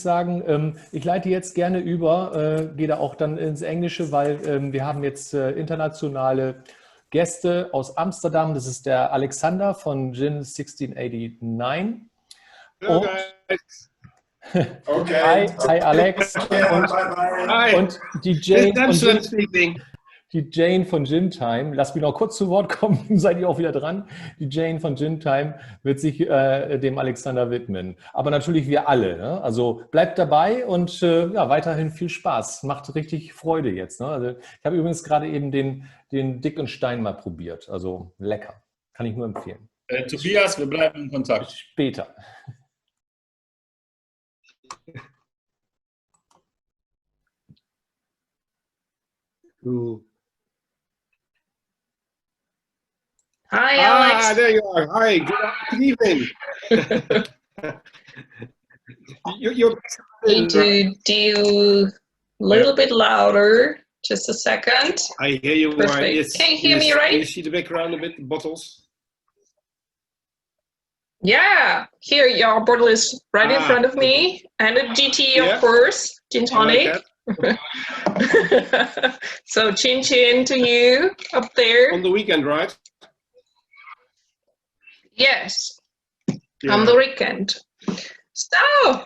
sagen, ich leite jetzt gerne über, gehe da auch dann ins Englische, weil wir haben jetzt internationale Gäste aus Amsterdam. Das ist der Alexander von Gin 1689. Hello, Und guys. hi, hi Alex. Und, Hi. und die This Jane is von Amsterdam Gin, speaking. die Jane von Gin Time, lass mich noch kurz zu Wort kommen, seid ihr auch wieder dran. Die Jane von Gin Time wird sich dem Alexander widmen. Aber natürlich wir alle. Ne? Also bleibt dabei und ja, weiterhin viel Spaß. Macht richtig Freude jetzt. Ne? Also, ich habe übrigens gerade eben den dicken Stein mal probiert. Also lecker. Kann ich nur empfehlen. Tobias, wir bleiben in Bis Kontakt. später. Cool. Hi, Alex. There you are. Hi, good evening. You're Need to do a little bit louder. Just a second. I hear you. Perfect. Yes, Can you hear me yes. right? Can you see the background a bit, the bottles? Yeah, here your bottle is right in front of me, and a GT, Yeah. of course, gin I like tonic. that. So chin chin to you up there. On the weekend, right? Yes, Yeah. on the weekend. So,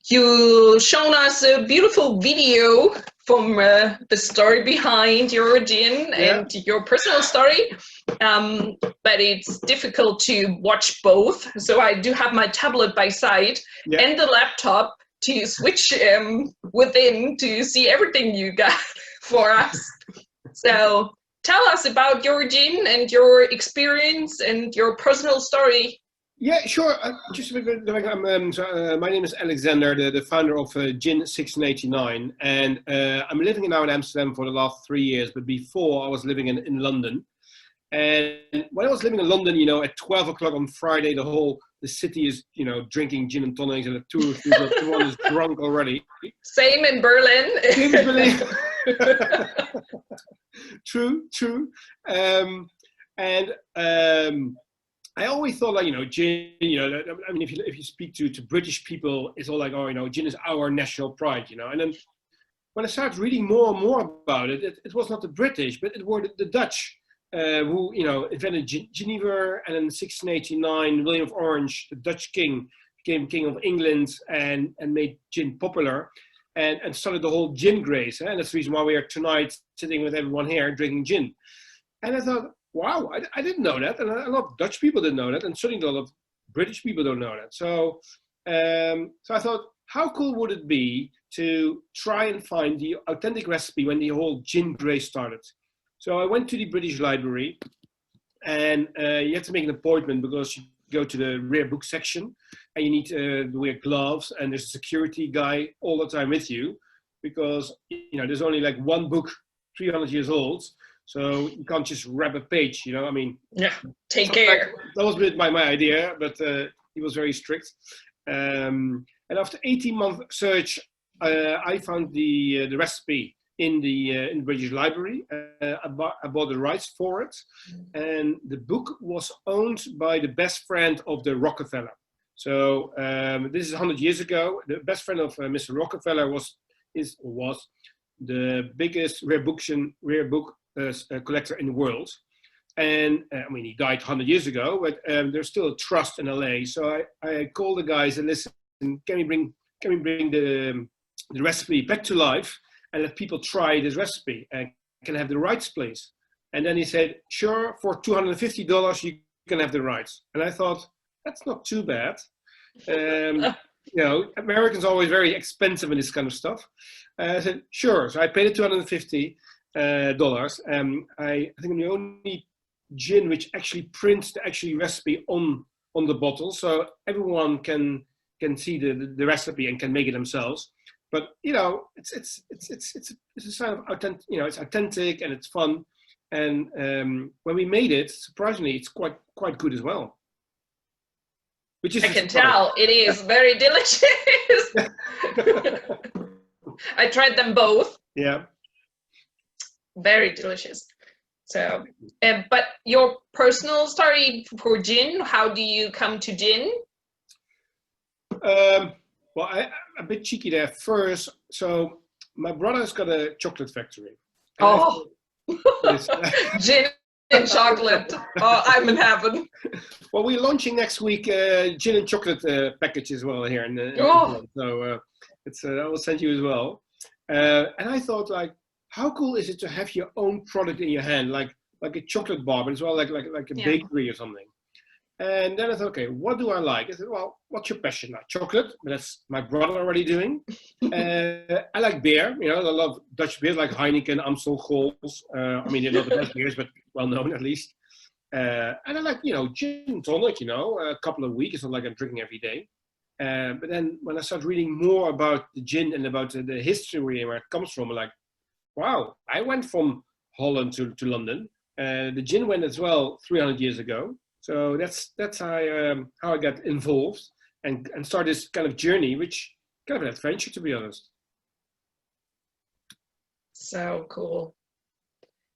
you shown us a beautiful video from the story behind your gin and your personal story, but it's difficult to watch both. So I do have my tablet by side and the laptop to switch within to see everything you got for us. So tell us about your gin and your experience and your personal story. Yeah, sure. Just a bit, my name is Alexander, the founder of Gin 1689, and I'm living now in Amsterdam for the last 3 years. But before, I was living in London. And when I was living in London, you know, at 12 o'clock on Friday, the city is, you know, drinking gin and tonics, and at 2 or 3 o'clock, everyone is drunk already. Same in Berlin. Same in Berlin. True. I always thought, like, you know, gin, you know, I mean, if you speak to British people, it's all like, oh, you know, gin is our national pride, you know. And then when I started reading more and more about it, it was not the British, but it were the Dutch who, you know, invented Geneva, and in 1689, William of Orange, the Dutch king, became king of England and made gin popular and started the whole gin craze. And that's the reason why we are tonight sitting with everyone here drinking gin. And I thought, wow, I didn't know that, and a lot of Dutch people didn't know that, and certainly a lot of British people don't know that. So, so I thought, how cool would it be to try and find the authentic recipe when the whole gin craze started? So I went to the British Library, and you have to make an appointment because you go to the rare book section, and you need to wear gloves, and there's a security guy all the time with you, because, you know, there's only like one book 300 years old. So you can't just grab a page, you know, I mean. Yeah, take care. That was a bit my idea, but he was very strict. And after 18-month search, I found the recipe in the British Library. I bought the rights for it. And the book was owned by the best friend of the Rockefeller. So this is 100 years ago. The best friend of Mr. Rockefeller was the biggest rare book collector in the world. And I mean, he died 100 years ago, but there's still a trust in LA. So I called the guys and listen, can we bring the recipe back to life and let people try this recipe, and can I have the rights, please? And then he said, sure, for $250 you can have the rights. And I thought, that's not too bad. You know, Americans are always very expensive in this kind of stuff. I said, sure. So I paid it $250. I think I'm the only gin which actually prints the actual recipe on the bottle, so everyone can see the recipe and can make it themselves. But you know, it's a sign of authentic. You know, it's authentic and it's fun. And when we made it, surprisingly, it's quite good as well. Which is, I can tell it is very delicious. I tried them both. Yeah. Very delicious. So, but your personal story for gin, how do you come to gin? Well, I'm a bit cheeky there first. So my brother's got a chocolate factory. Oh, Yes. gin and chocolate. Oh, I'm in heaven. Well, we're launching next week gin and chocolate package as well here in Oh. Holland. So it's I will send you as well. And I thought, like, how cool is it to have your own product in your hand, like a chocolate bar, but as well like a Yeah. bakery or something. And then I thought, okay, what do I like? I said, well, what's your passion? Like chocolate, but that's my brother already doing. I like beer, I love Dutch beers like Heineken, Amstel, Gols. I mean, they're not the best beers, but well known at least. And I like, gin and tonic, a couple of weeks. It's not like I'm drinking every day. But then when I started reading more about the gin and about the history and where it comes from, I'm like, wow, I went from Holland to London. The gin went as well 300 years ago. So that's how I got involved and started this kind of journey, which kind of an adventure, to be honest. So cool.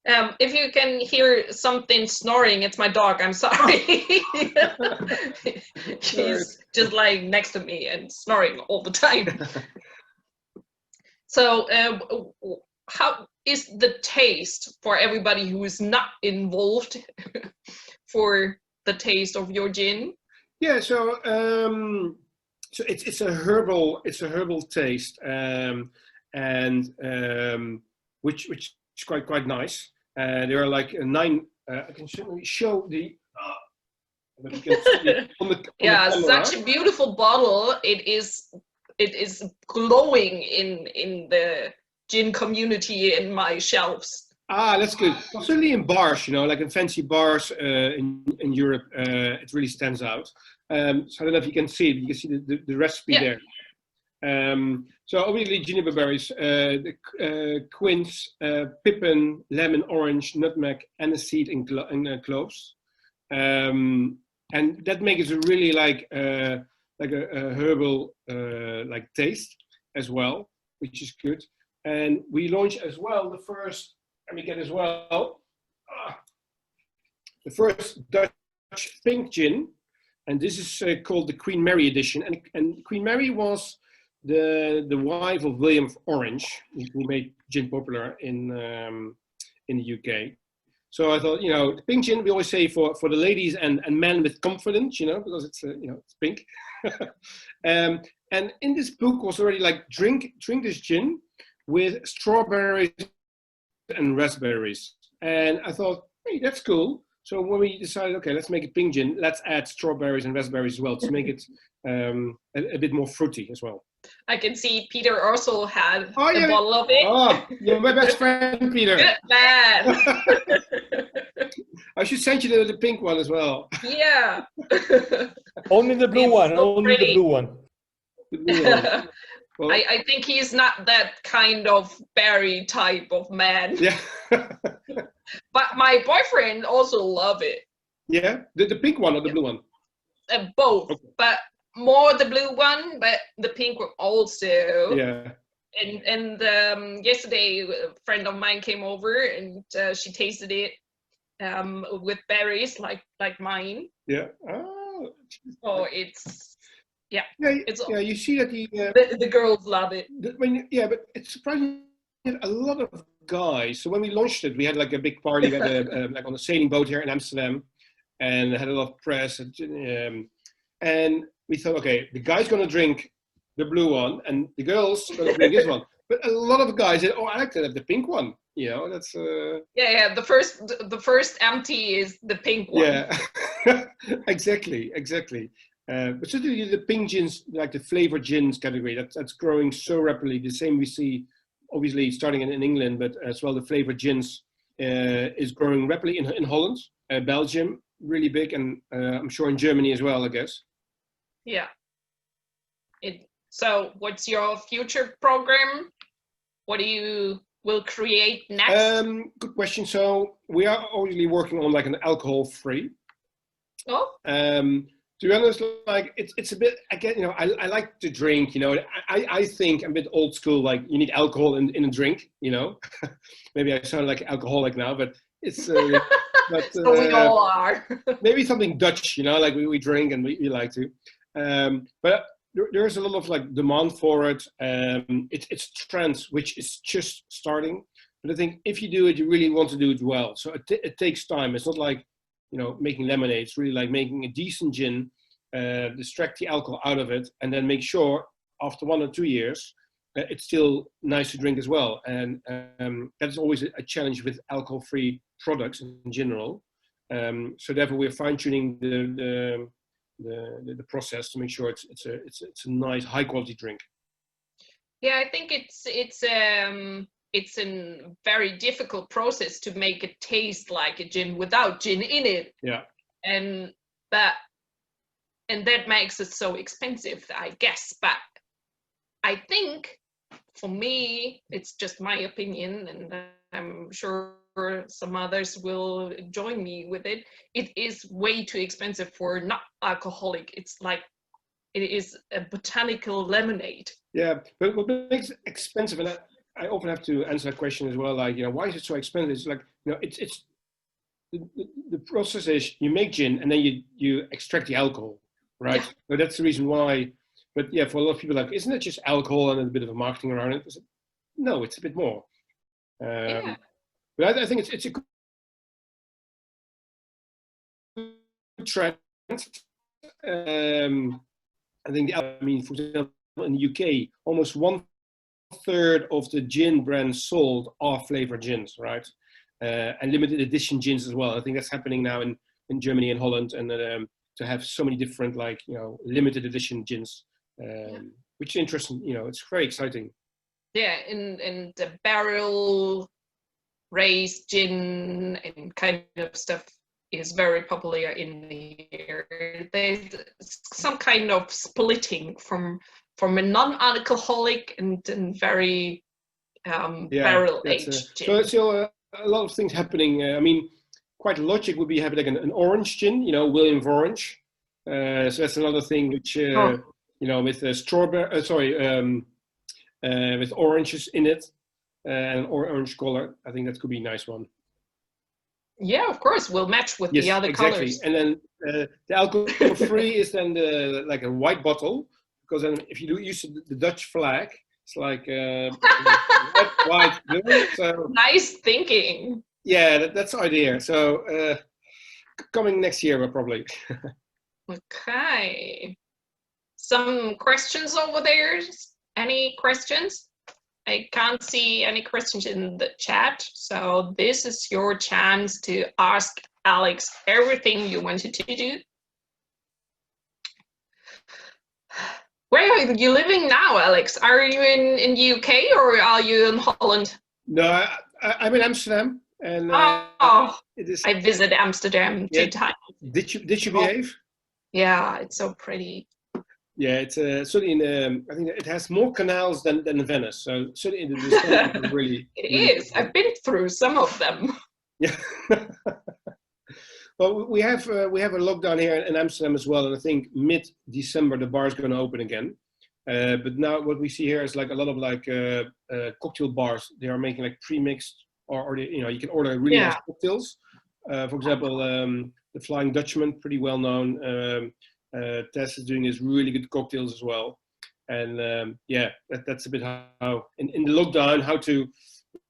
If you can hear something snoring, it's my dog. I'm sorry. She's just lying next to me and snoring all the time. So how is the taste for everybody who is not involved for the taste of your gin? Yeah, so it's a herbal taste, and which is quite nice. There are like 9. I can show the. But you can see it on the Yeah, camera. such a beautiful bottle. It is glowing in the gin community in my shelves. Ah, that's good. Well, certainly in bars, like in fancy bars in Europe, it really stands out. So I don't know if you can see it. You can see the recipe there. So obviously juniper berries, quince, pippin, lemon, orange, nutmeg, aniseed, and cloves. And that makes it really like a herbal like taste as well, which is good. And we launched as well the first. Let me get as well the first Dutch pink gin, and this is called the Queen Mary edition. And Queen Mary was the wife of William Orange, who made gin popular in the UK. So I thought, the pink gin we always say for the ladies and men with confidence, because it's it's pink. And in this book was already like drink this gin with strawberries and raspberries, and I thought, hey, that's cool. So when we decided, okay, let's make a pink gin, let's add strawberries and raspberries as well to make it a bit more fruity as well. I can see Peter also had a bottle of it. Oh, you're my best friend, Peter. Good man. I should send you the pink one as well. Yeah. Only the blue one. So only pretty. the blue one. The blue one. Well, I think he's not that kind of berry type of man. yeah. But my boyfriend also love it. Yeah, the pink one or the blue one? Both, Okay. but more the blue one, but the pink one also. Yeah. And yesterday a friend of mine came over and she tasted it with berries like mine. Yeah. Oh. So it's Yeah. it's You see that the girls love it. But it's surprising that a lot of guys. So when we launched it, we had like a big party like on a sailing boat here in Amsterdam, and had a lot of press. And we thought, okay, the guy's gonna drink the blue one, and the girls gonna drink this one. But a lot of guys said, "Oh, I like to have the pink one." That's. Yeah. The first empty is the pink one. Yeah. Exactly. But certainly the pink gins, like the flavored gins category, that's growing so rapidly. The same we see, obviously, starting in England, but as well the flavored gins is growing rapidly in Holland, Belgium, really big, and I'm sure in Germany as well, I guess. Yeah. So what's your future program? What do you will create next? Good question. So we are obviously working on like an alcohol-free. Oh. To be honest, like it's a bit, again, I like to drink, I think I'm a bit old school, like you need alcohol in a drink, Maybe I sound like an alcoholic now, but it's, but, So we all are. maybe something Dutch, like we drink and we like to. But there's a lot of like demand for it. It's trends which is just starting. But I think if you do it, you really want to do it well. So it takes time. It's not like, you know, making lemonade. It's really like making a decent gin, distract the alcohol out of it, and then make sure after 1 or 2 years, it's still nice to drink as well. And that's always a challenge with alcohol-free products in general. So therefore, we're fine-tuning the process to make sure it's a nice, high-quality drink. Yeah, I think it's a very difficult process to make it taste like a gin without gin in it. Yeah. And that makes it so expensive, I guess. But I think, for me, it's just my opinion, and I'm sure some others will join me with it. It is way too expensive for not alcoholic. It's like it is a botanical lemonade. Yeah, but what makes it expensive, and I often have to answer that question as well. Like, you know, why is it so expensive? It's like, you know, it's the process is you make gin and then you extract the alcohol, right? Yeah. So that's the reason why. But yeah, for a lot of people, like, isn't it just alcohol and a bit of a marketing around it? No, it's a bit more. Yeah. But I think it's a good trend. I think, I mean, for example, in the UK, almost 1/3 of the gin brands sold are flavored gins, right? And limited edition gins as well. I think that's happening now in Germany and Holland, and to have so many different, like, you know, limited edition gins, which is interesting. You know, it's very exciting. Yeah, and the barrel raised gin and kind of stuff is very popular in here. There's some kind of splitting from a non-alcoholic and very barrel-aged gin. So there's still a lot of things happening. I mean, quite logic would be having like an orange gin, you know, William of Orange. So that's another thing which, you know, with strawberry, with oranges in it, and orange color. I think that could be a nice one. Yeah, of course, will match with the other colors. And then the alcohol-free is then like a white bottle, because then if you use the Dutch flag, it's like red, white, blue. So nice thinking. Yeah, that's the idea. So coming next year, probably. Okay. Some questions over there? Any questions? I can't see any questions in the chat, so this is your chance to ask Alex everything you wanted to do. Where are you living now, Alex? Are you in UK or are you in Holland? No, I'm in Amsterdam, and it is. I visit Amsterdam 2 times. Did you behave? Yeah, it's so pretty. Yeah, it's certainly in. I think it has more canals than Venice. So certainly in the really. It is. I've been through some of them. Yeah. Well, we have a lockdown here in Amsterdam as well, and I think mid-December the bar is going to open again. But now what we see here is like a lot of like cocktail bars. They are making like pre-mixed, or you know, you can order really nice cocktails. For example, the Flying Dutchman, pretty well known. Tess is doing his really good cocktails as well, and yeah, that's a bit how in the lockdown how to,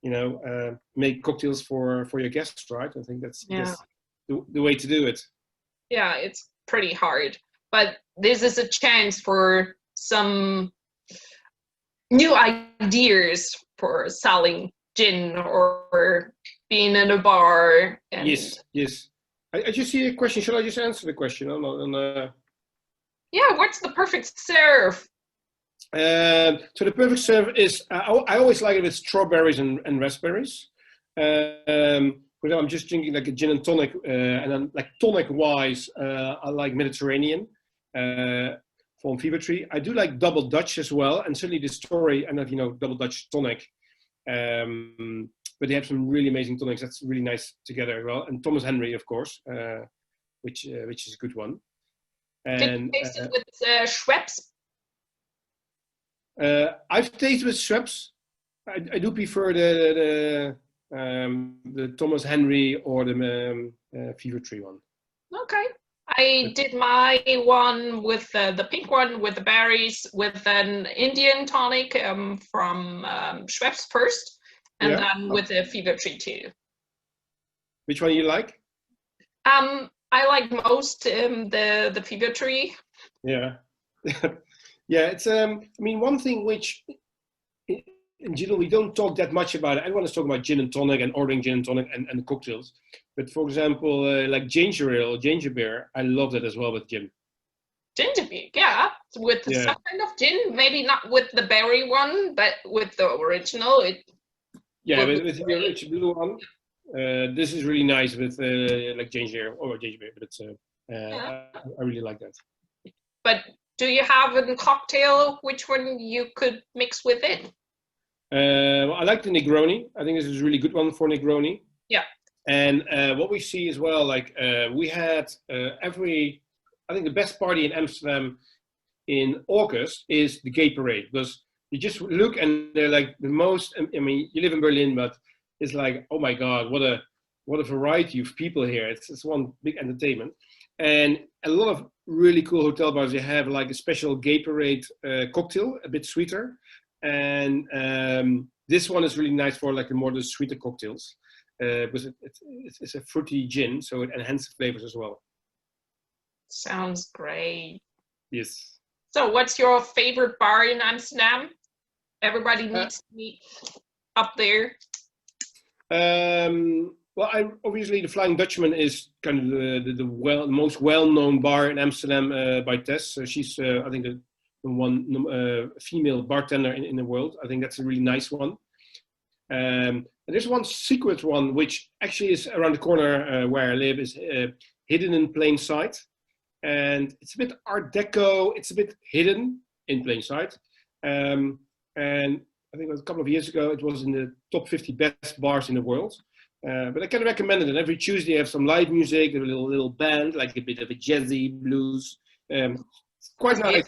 you know, make cocktails for your guests, right? I think that's the way to do it. Yeah, it's pretty hard, but this is a chance for some new ideas for selling gin or being in a bar. And yes. I just see a question. Should I just answer the question? Yeah, what's the perfect serve? So the perfect serve is, I always like it with strawberries and raspberries. For example, I'm just drinking like a gin and tonic, and then like tonic-wise, I like Mediterranean from Fever Tree. I do like Double Dutch as well, and certainly the Story, and you know, Double Dutch tonic. But they have some really amazing tonics. That's really nice together as well. And Thomas Henry, of course, which is a good one. And did you taste it with Schweppes? I've tasted with Schweppes. I do prefer the Thomas Henry or the Fever Tree one. Okay, I did my one with the pink one with the berries with an Indian tonic from Schweppes first, and Yeah. then with a fever tree too. Which one you like? I like most the fever tree. Yeah. Yeah, it's I mean, one thing which in general we don't talk that much about it. Everyone is talking about gin and tonic and ordering gin and tonic and cocktails. But for example, like ginger ale or ginger beer, I love that as well with gin. Ginger beer, yeah, with Yeah. some kind of gin, maybe not with the berry one, but with the original. Yeah, will be with the great. rich blue one. This is really nice with like ginger or ginger beer, but it's Yeah. I really like that. But do you have a cocktail? Which one you could mix with it? Well, I like the Negroni. I think this is a really good one for Negroni. Yeah. And what we see as well, like we had I think the best party in Amsterdam in August is the gay parade, because you just look and they're like the most, I mean, you live in Berlin, but it's like, oh my God, what a variety of people here. It's one big entertainment. And a lot of really cool hotel bars, they have like a special gay parade cocktail, a bit sweeter. And this one is really nice for like the sweeter cocktails, because it's a fruity gin, so it enhances flavors as well. Sounds great. Yes. So what's your favorite bar in Amsterdam? Everybody needs to meet up there. Well, obviously the Flying Dutchman is kind of the most well-known bar in Amsterdam by Tess. So she's, I think, the one female bartender in the world. I think that's a really nice one. And there's one secret one, which actually is around the corner where I live, is hidden in plain sight. And it's a bit Art Deco. It's a bit hidden in plain sight. And I think it was a couple of years ago, it was in the top 50 best bars in the world. But I can recommend it. And every Tuesday I have some live music, a little band, like a bit of a jazzy blues. It's quite nice.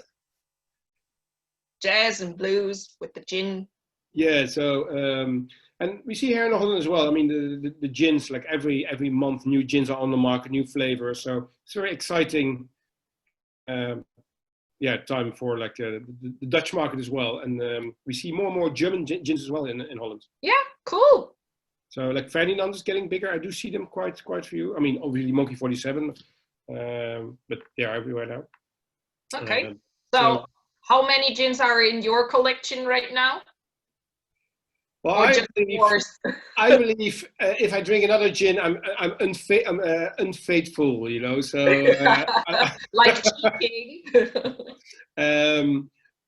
Jazz and blues with the gin. Yeah, so and we see here in Holland as well. I mean, the gins, like every month, new gins are on the market, new flavors. So it's very exciting. Time for like the Dutch market as well, and we see more and more German gins as well in Holland. Yeah, cool. So like Ferdinand is getting bigger. I do see them quite a few. I mean, obviously Monkey 47, but they are everywhere now. Okay. So how many gins are in your collection right now? Well, I believe if I drink another gin, I'm unfaithful, you know. So like cheating.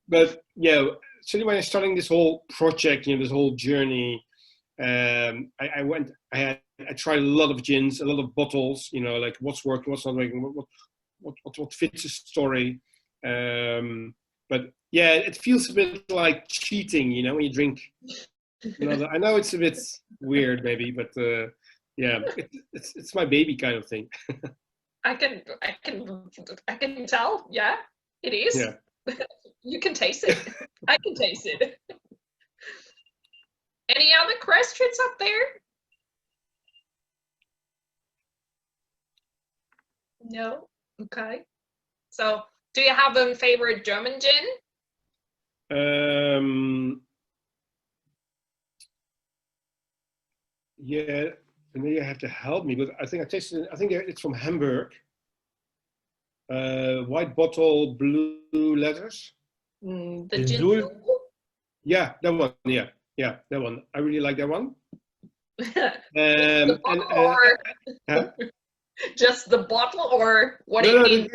But yeah, certainly when I was starting this whole project, you know, this whole journey, I tried a lot of gins, a lot of bottles, you know, like what's working, what's not working, what fits the story. But yeah, it feels a bit like cheating, you know, when you drink. I know it's a bit weird, maybe, but yeah, it's my baby kind of thing. I can tell. Yeah, it is. Yeah. You can taste it. I can taste it. Any other questions up there? No. Okay. So, do you have a favorite German gin? Yeah, and then you have to help me, but I think I tasted it. I think it's from Hamburg. White bottle, blue letters. The gin. Yeah, that one. Yeah, that one. I really like that one. Just the bottle, or what do you mean?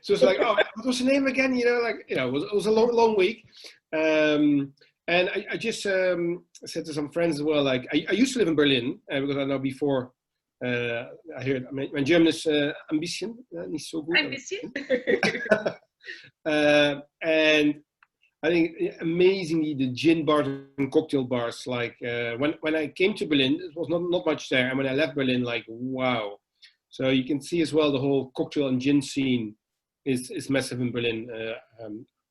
So it's like, oh, what was the name again? You know, like, you know, it was a long week. And I just said to some friends as well, like, I used to live in Berlin, because I know before, I heard, my German is ein bisschen, nicht so gut. Ein bisschen. And I think amazingly, the gin bars and cocktail bars, like, when I came to Berlin, it was not much there. And when I left Berlin, like, wow. So you can see as well, the whole cocktail and gin scene is massive in Berlin.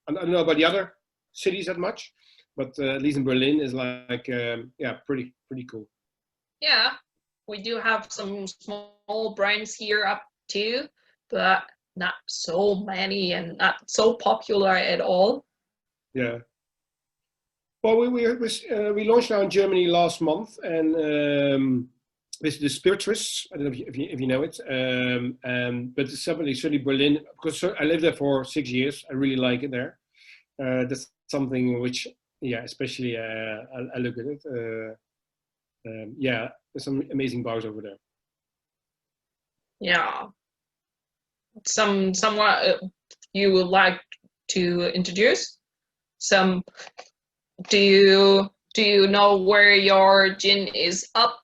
I don't know about the other cities that much, but at least in Berlin is like, pretty cool. Yeah, we do have some small brands here up too. but not so many and not so popular at all. Yeah. Well, we launched now in Germany last month, and with the Spirituous. I don't know if you know it, but it's certainly Berlin, because I lived there for 6 years. I really like it there. That's something which, yeah, especially I look at it. Yeah, there's some amazing bars over there. Yeah. Someone you would like to introduce? Do you know where your gin is up?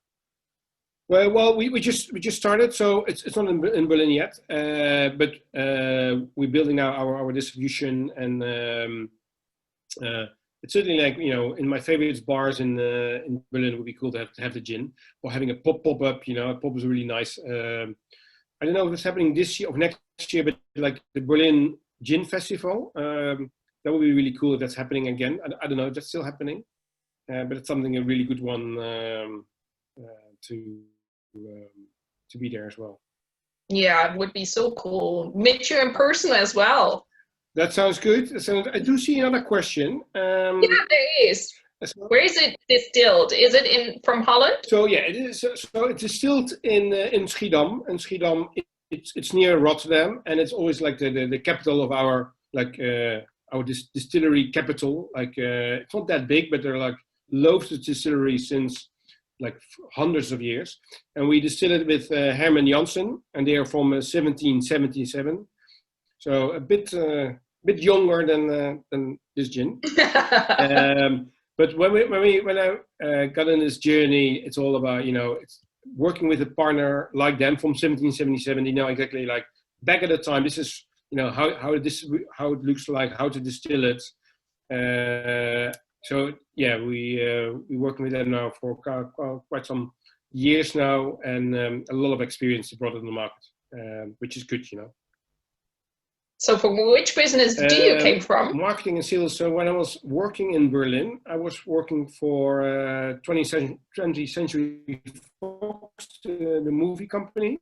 Well, we just started, so it's not in Berlin yet, but we're building now our distribution, and it's certainly, like, you know, in my favorite bars in Berlin, it would be cool to have the gin, or having a pop up. You know, a pop is really nice. I don't know if it's happening this year or next year, but like the Berlin Gin Festival, that would be really cool if that's happening again. I don't know if that's still happening, but it's something, a really good one to be there as well. Yeah, it would be so cool. Meet you in person as well. That sounds good. I do see another question. Yeah, there is. Where is it distilled? Is it from Holland? So yeah, it is. So it's distilled in Schiedam, and Schiedam, it's near Rotterdam, and it's always like the capital of our distillery capital. Like it's not that big, but there are like loads of distilleries since like hundreds of years, and we distill it with Herman Janssen, and they are from 1777. So a bit younger than this gin. But when I got on this journey, it's all about, you know, it's working with a partner like them from 1777. You know exactly, like, back at the time, this is, you know, how it looks like, how to distill it. So yeah, we're working with them now for quite some years now, and a lot of experience to brought it on the market, which is good, you know. So from which business do you came from? Marketing and sales. So when I was working in Berlin, I was working for 20th Century Fox, the movie company.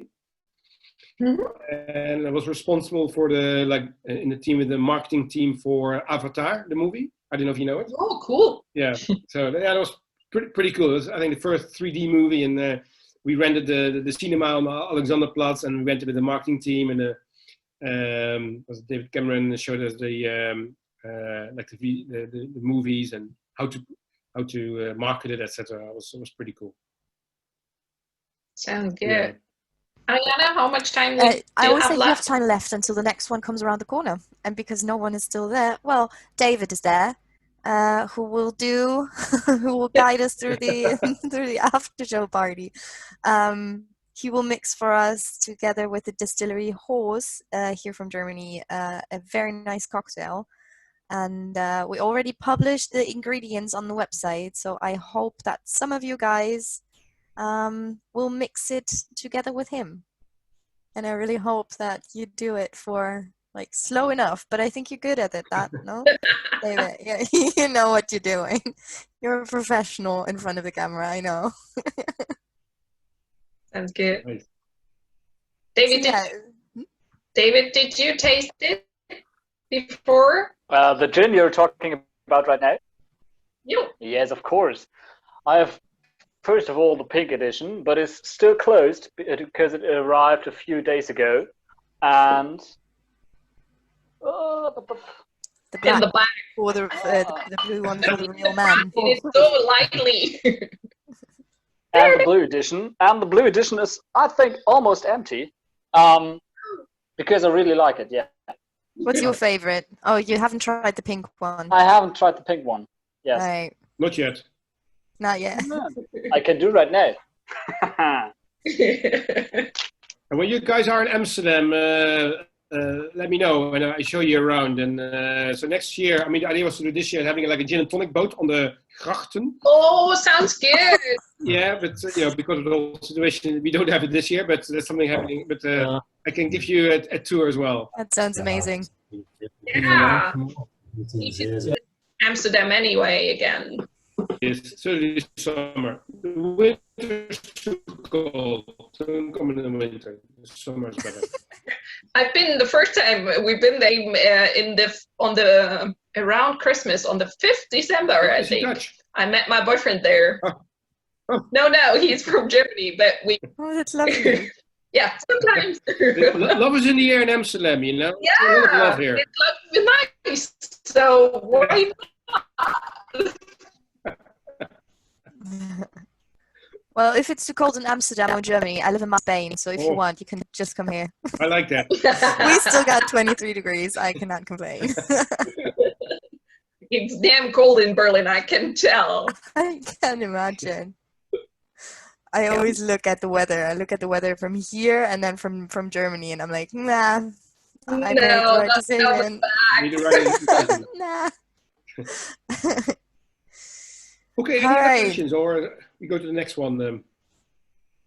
Mm-hmm. And I was responsible for in the team, with the marketing team for Avatar, the movie. I don't know if you know it. Oh, cool. Yeah. So that was pretty cool. It was, I think, the first 3D movie, and we rented the cinema on Alexanderplatz, and we went with the marketing team, and was David Cameron showed us the movies and how to market it, etc. It was pretty cool. Sounds good. Yeah. Ariana, how much time I always think we have time left until the next one comes around the corner, and because no one is still there, well, David is there, who will guide us through the through the after show party. He will mix for us, together with the distillery Horse here from Germany, a very nice cocktail. And we already published the ingredients on the website, so I hope that some of you guys will mix it together with him. And I really hope that you do it for, like, slow enough, but I think you're good at it, no? David, yeah, you know what you're doing. You're a professional in front of the camera, I know. Sounds good. Nice. David, did you taste it before? The gin you're talking about right now? You. Yes, of course. I have, first of all, the pink edition, but it's still closed because it arrived a few days ago. And the black or the blue one for the real man. It is so lightly. And the blue edition. And the blue edition is, I think, almost empty. Because I really like it, yeah. What's your favorite? Oh, you haven't tried the pink one. I haven't tried the pink one. Yes. Right. Not yet. Not yet. I can do right now. And when you guys are in Amsterdam, let me know, and I show you around. And so next year, I mean, the idea was to do this year having like a gin and tonic boat on the grachten. Oh, sounds good. Yeah, but you know, because of the whole situation, we don't have it this year. But there's something happening. But I can give you a tour as well. That sounds amazing. Yeah. Amsterdam anyway again. It's certainly summer. The winter's too cold. Don't come in the winter. The summer is better. I've been the first time we've been there around Christmas on the 5th December, I Is he think. Dutch? I met my boyfriend there. Oh. No, he's from Germany, but we. Oh, that's lovely. Yeah, sometimes. Love is in the air in Amsterdam, you know. Yeah, a lot of love here. it's nice. So why not? Well, if it's too cold in Amsterdam or Germany, I live in Spain, so if you want, you can just come here. I like that. We still got 23 degrees. I cannot complain. It's damn cold in Berlin, I can tell. I can imagine. I always look at the weather. I look at the weather from here and then from Germany, and I'm like, nah, I made the right decision. You need the right decision. Nah. Okay, any All other right. questions, or we go to the next one?